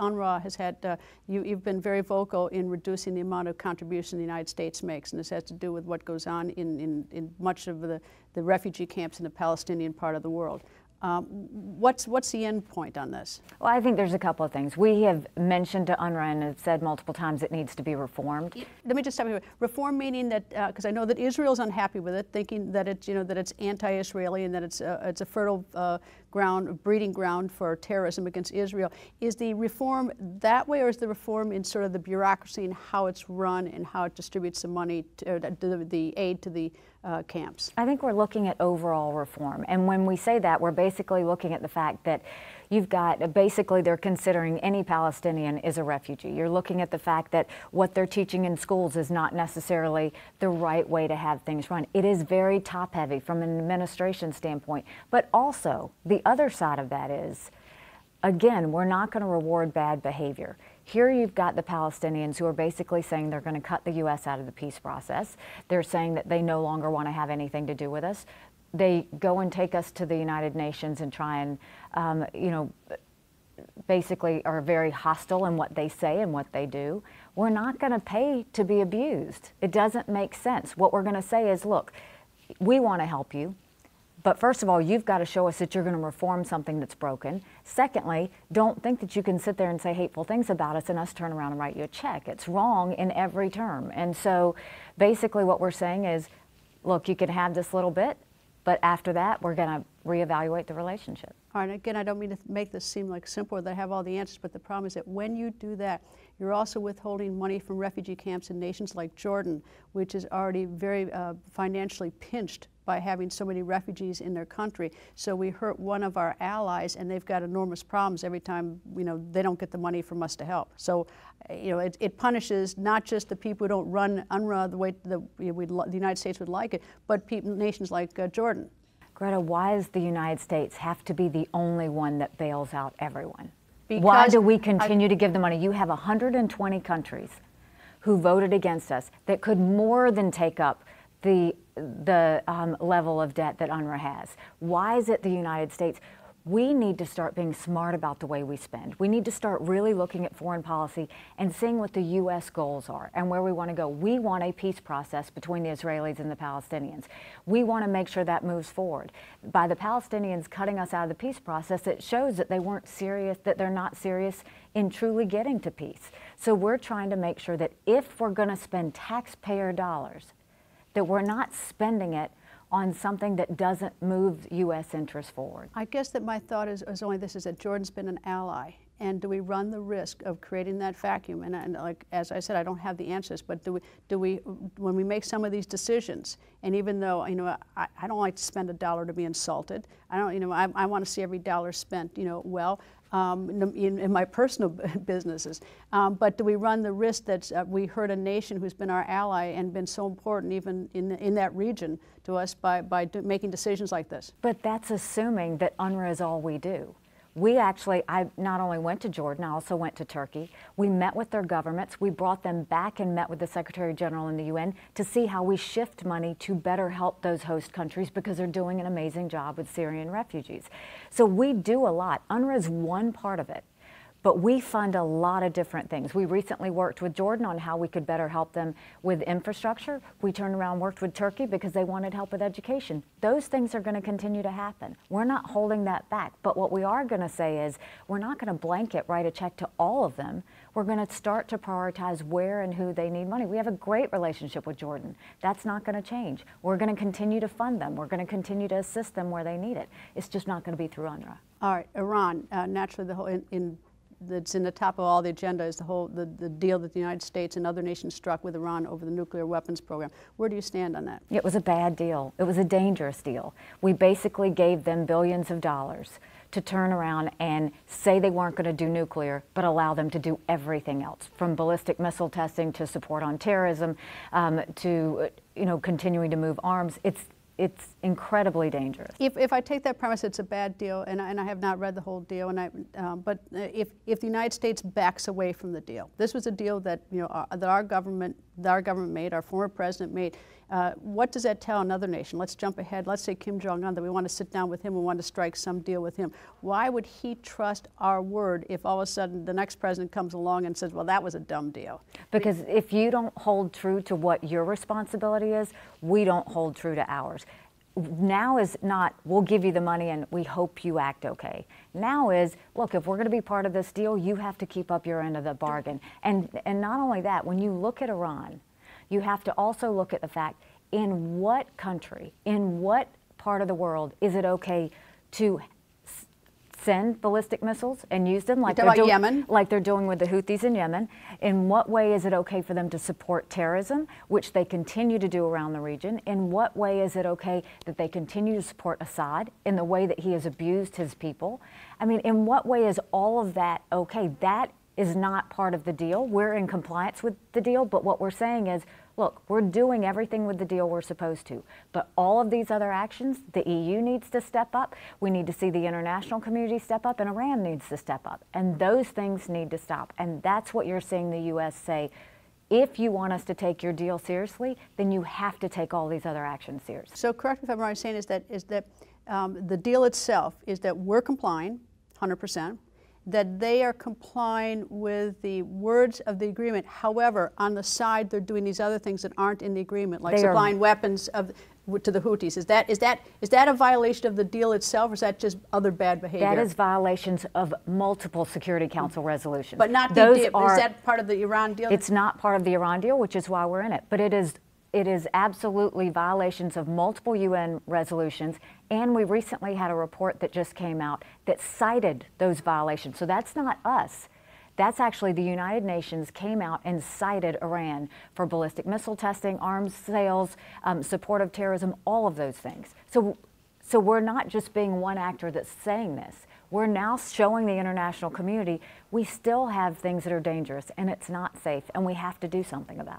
UNRWA has had, you've been very vocal in reducing the amount of contribution the United States makes, and this has to do with what goes on in much of the refugee camps in the Palestinian part of the world. What's the end point on this? Well, I think there's a couple of things. We have mentioned to UNRWA and have said multiple times it needs to be reformed. Let me just stop here. Reform meaning that, because I know that Israel's unhappy with it, thinking that it's, that it's anti-Israeli and that it's a fertile breeding ground for terrorism against Israel. Is the reform that way, or is the reform in sort of the bureaucracy and how it's run and how it distributes the money, the aid to the camps? I think we're looking at overall reform. And when we say that, we're basically looking at the fact that you've got, basically they're considering any Palestinian is a refugee. You're looking at the fact that what they're teaching in schools is not necessarily the right way to have things run. It is very top heavy from an administration standpoint. But also, the other side of that is, again, we're not going to reward bad behavior. Here you've got the Palestinians who are basically saying they're going to cut the U.S. out of the peace process. They're saying that they no longer want to have anything to do with us. They go and take us to the United Nations and try and, basically are very hostile in what they say and what they do. We're not going to pay to be abused. It doesn't make sense. What we're going to say is, look, we want to help you. But first of all, you've got to show us that you're going to reform something that's broken. Secondly, don't think that you can sit there and say hateful things about us and us turn around and write you a check. It's wrong in every term. And so basically what we're saying is, look, you can have this little bit, but after that, we're going to reevaluate the relationship. All right, again, I don't mean to make this seem like simple or that I have all the answers, but the problem is that when you do that, you're also withholding money from refugee camps in nations like Jordan, which is already very financially pinched by having so many refugees in their country. So we hurt one of our allies, and they've got enormous problems every time they don't get the money from us to help. So it punishes not just the people who don't run UNRWA the way the United States would like it, but nations like Jordan. Greta, why does the United States have to be the only one that bails out everyone? Because why do we continue to give the money? You have 120 countries who voted against us that could more than take up the level of debt that UNRWA has. Why is it the United States? We need to start being smart about the way we spend. We need to start really looking at foreign policy and seeing what the U.S. goals are and where we want to go. We want a peace process between the Israelis and the Palestinians. We want to make sure that moves forward. By the Palestinians cutting us out of the peace process, it shows that they weren't serious, that they're not serious in truly getting to peace. So we're trying to make sure that if we're going to spend taxpayer dollars, that we're not spending it on something that doesn't move U.S. interests forward. I guess that my thought is only this, is that Jordan's been an ally. And do we run the risk of creating that vacuum? And like, as I said, I don't have the answers, but do we, when we make some of these decisions, and even though, I don't like to spend a dollar to be insulted, I don't, I want to see every dollar spent, well, in my personal businesses. But do we run the risk that we hurt a nation who's been our ally and been so important even in that region to us by making decisions like this? But that's assuming that UNRWA is all we do. We actually, I not only went to Jordan, I also went to Turkey. We met with their governments. We brought them back and met with the Secretary General in the UN to see how we shift money to better help those host countries because they're doing an amazing job with Syrian refugees. So we do a lot. UNRWA is one part of it. But we fund a lot of different things. We recently worked with Jordan on how we could better help them with infrastructure. We turned around and worked with Turkey because they wanted help with education. Those things are going to continue to happen. We're not holding that back. But what we are going to say is we're not going to blanket write a check to all of them. We're going to start to prioritize where and who they need money. We have a great relationship with Jordan. That's not going to change. We're going to continue to fund them. We're going to continue to assist them where they need it. It's just not going to be through UNRWA. All right, Iran, naturally the whole that's in the top of all the agenda is the deal that the United States and other nations struck with Iran over the nuclear weapons program. Where do you stand on that? It was a bad deal. It was a dangerous deal. We basically gave them billions of dollars to turn around and say they weren't going to do nuclear, but allow them to do everything else, from ballistic missile testing to support on terrorism, to continuing to move arms. It's incredibly dangerous. If I take that premise, it's a bad deal, and I have not read the whole deal. But if the United States backs away from the deal, this was a deal that that our government made, our former president made, What does that tell another nation? Let's jump ahead. Let's say Kim Jong-un, that we want to sit down with him, we want to strike some deal with him. Why would he trust our word if all of a sudden the next president comes along and says, well, that was a dumb deal? Because if you don't hold true to what your responsibility is, we don't hold true to ours. Now is not, we'll give you the money and we hope you act okay. Now is, look, if we're going to be part of this deal, you have to keep up your end of the bargain. And not only that, when you look at Iran, you have to also look at the fact, in what country, in what part of the world is it okay to send ballistic missiles and use them like Yemen? Like they're doing with the Houthis in Yemen? In what way is it okay for them to support terrorism, which they continue to do around the region? In what way is it okay that they continue to support Assad in the way that he has abused his people? I mean, in what way is all of that okay? That is not part of the deal. We're in compliance with the deal, but what we're saying is, look, we're doing everything with the deal we're supposed to, but all of these other actions, the EU needs to step up, we need to see the international community step up, and Iran needs to step up, and those things need to stop. And that's what you're seeing the U.S. say. If you want us to take your deal seriously, then you have to take all these other actions seriously. So correct me if I'm wrong, saying is that the deal itself is that we're complying 100%, that they are complying with the words of the agreement. However, on the side, they're doing these other things that aren't in the agreement, like supplying weapons to the Houthis. Is that a violation of the deal itself, or is that just other bad behavior? That is violations of multiple Security Council resolutions. But not the deal. Is that part of the Iran deal? It's not part of the Iran deal, which is why we're in it. But it is absolutely violations of multiple UN resolutions, and we recently had a report that just came out that cited those violations. So that's not us. That's actually the United Nations came out and cited Iran for ballistic missile testing, arms sales, support of terrorism, all of those things. So we're not just being one actor that's saying this. We're now showing the international community we still have things that are dangerous and it's not safe, and we have to do something about it.